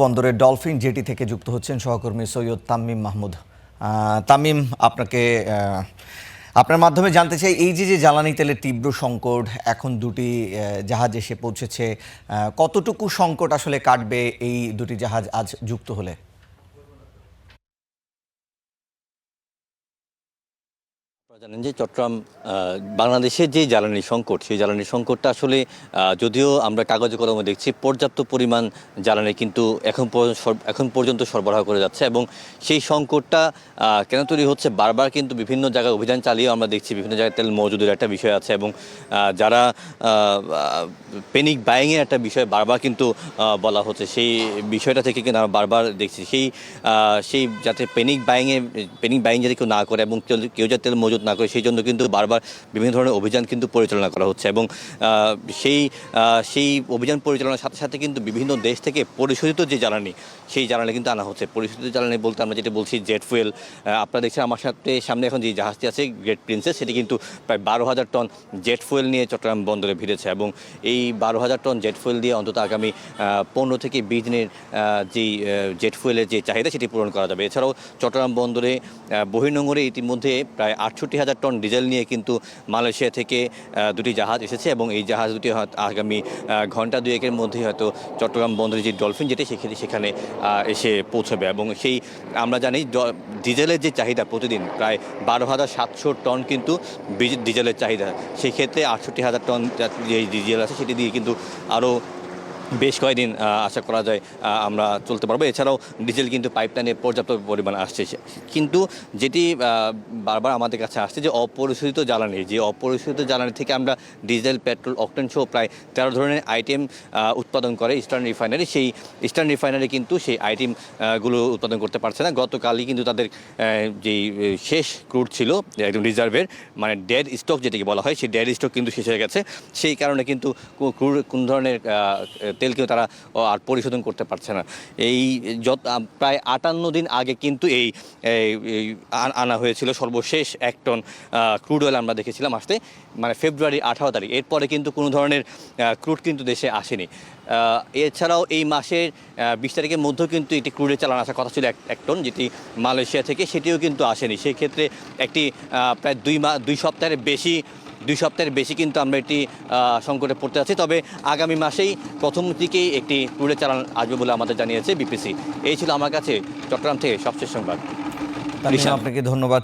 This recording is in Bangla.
বন্দরের ডলফিন জেটি থেকে যুক্ত হচ্ছেন সহকর্মী সৈয়দ তামিম মাহমুদ। তামিম, আপনার মাধ্যমে জানতে চাই, এই যে জ্বালানি তেলের তীব্র সংকট, এখন দুটি জাহাজ এসে পৌঁছেছে, কতটুকু সংকট আসলে কাটবে এই দুটি জাহাজ আজ যুক্ত হলে? জানেন যে চট্টগ্রাম বাংলাদেশের যে জ্বালানি সংকট, সেই জ্বালানি সংকটটা আসলে যদিও আমরা কাগজে কলমে দেখছি পর্যাপ্ত পরিমাণ জ্বালানি কিন্তু এখন পর্যন্ত সরবরাহ করে যাচ্ছে, এবং সেই সংকটটা কেন তৈরি হচ্ছে, বারবার কিন্তু বিভিন্ন জায়গায় অভিযান চালিয়েও আমরা দেখছি বিভিন্ন জায়গায় তেল মজুদের একটা বিষয় আছে, এবং যারা পেনিক বাইংয়ের একটা বিষয় বারবার কিন্তু বলা হচ্ছে, সেই বিষয়টা থেকে কিন্তু আমরা বারবার দেখছি সেই যাতে পেনিক বাইং যাতে কেউ না করে এবং কেউ যাতে তেল মজুদ না করে, সেই জন্য কিন্তু বারবার বিভিন্ন ধরনের অভিযান কিন্তু পরিচালনা করা হচ্ছে, এবং সেই অভিযান পরিচালনার সাথে সাথে কিন্তু বিভিন্ন দেশ থেকে পরিশোধিত যে জ্বালানি, সেই জ্বালানি কিন্তু আনা হচ্ছে। পরিশোধিত জ্বালানি বলতে আমরা যেটা বলছি জেট ফুয়েল। আপনারা দেখছেন আমার সামনে এখন যে জাহাজটি আছে গ্রেট প্রিন্সেস, সেটি কিন্তু প্রায় 12,000 টন জেট ফুয়েল নিয়ে চট্টগ্রাম বন্দরে ভিড়েছে, এবং এই 12,000 টন জেট ফুয়েল দিয়ে অন্তত আগামী 15 থেকে 20 দিনের যেই জেট ফুয়েলের যে চাহিদা সেটি পূরণ করা যাবে। এছাড়াও চট্টগ্রাম বন্দরে বহির্নোঙরে ইতিমধ্যে প্রায় 68,000 টন ডিজেল নিয়ে কিন্তু মালয়েশিয়া থেকে দুটি জাহাজ এসেছে, এবং এই জাহাজ দুটি আগামী ঘন্টা দুয়েকের মধ্যে হয়তো চট্টগ্রাম বন্দরে যে ডলফিন যেটি সেখানে এসে পৌঁছবে। এবং আমরা জানি ডিজেলের যে চাহিদা প্রতিদিন প্রায় 12,700 টন কিন্তু ডিজেলের চাহিদা, সেই ক্ষেত্রে 68,000 টন যে ডিজেল আছে সেটি দিয়ে কিন্তু আরও বেশ কয়েকদিন আশা করা যায় আমরা চলতে পারবো। এছাড়াও ডিজেল কিন্তু পাইপলাইনে পর্যাপ্ত পরিমাণ আসছে, কিন্তু যেটি বারবার আমাদের কাছে আসছে যে অপরিশোধিত জ্বালানি থেকে আমরা ডিজেল, পেট্রোল, অকটেন সহ প্রায় 13 ধরনের আইটেম উৎপাদন করে ইস্টার্ন রিফাইনারি। সেই ইস্টার্ন রিফাইনারি কিন্তু সেই আইটেমগুলো উৎপাদন করতে পারছে না। গতকালই কিন্তু তাদের যেই শেষ ক্রুড ছিল একদম রিজার্ভের, মানে ডেড স্টক যেটাকে বলা হয়, সেই ডেড স্টক কিন্তু শেষ হয়ে গেছে। সেই কারণে কিন্তু কোন ধরনের তেলকেও তারা আর পরিশোধন করতে পারছে না। এই প্রায় 58 দিন আগে কিন্তু এই আনা হয়েছিল সর্বশেষ 1 টন ক্রুড অয়েল আমরা দেখেছিলাম আসতে, মানে ফেব্রুয়ারি 18 তারিখ। এরপরে কিন্তু কোনো ধরনের ক্রুড কিন্তু দেশে আসেনি। এছাড়াও এই মাসের 20 তারিখের মধ্যেও কিন্তু একটি ক্রুডের চালান আসার কথা ছিল 1 টন, যেটি মালয়েশিয়া থেকে, সেটিও কিন্তু আসেনি। সেই ক্ষেত্রে একটি প্রায় 2 সপ্তাহের বেশি কিন্তু আমরা একটি সংকটে পড়তে যাচ্ছি। তবে আগামী মাসেই প্রথম দিকেই একটি ক্রুডের চালান আসবে বলে আমাদের জানিয়েছে বিপিসি। এই ছিল আমার কাছে চট্টগ্রাম থেকে সবশেষ সংবাদ। আপনাকে ধন্যবাদ।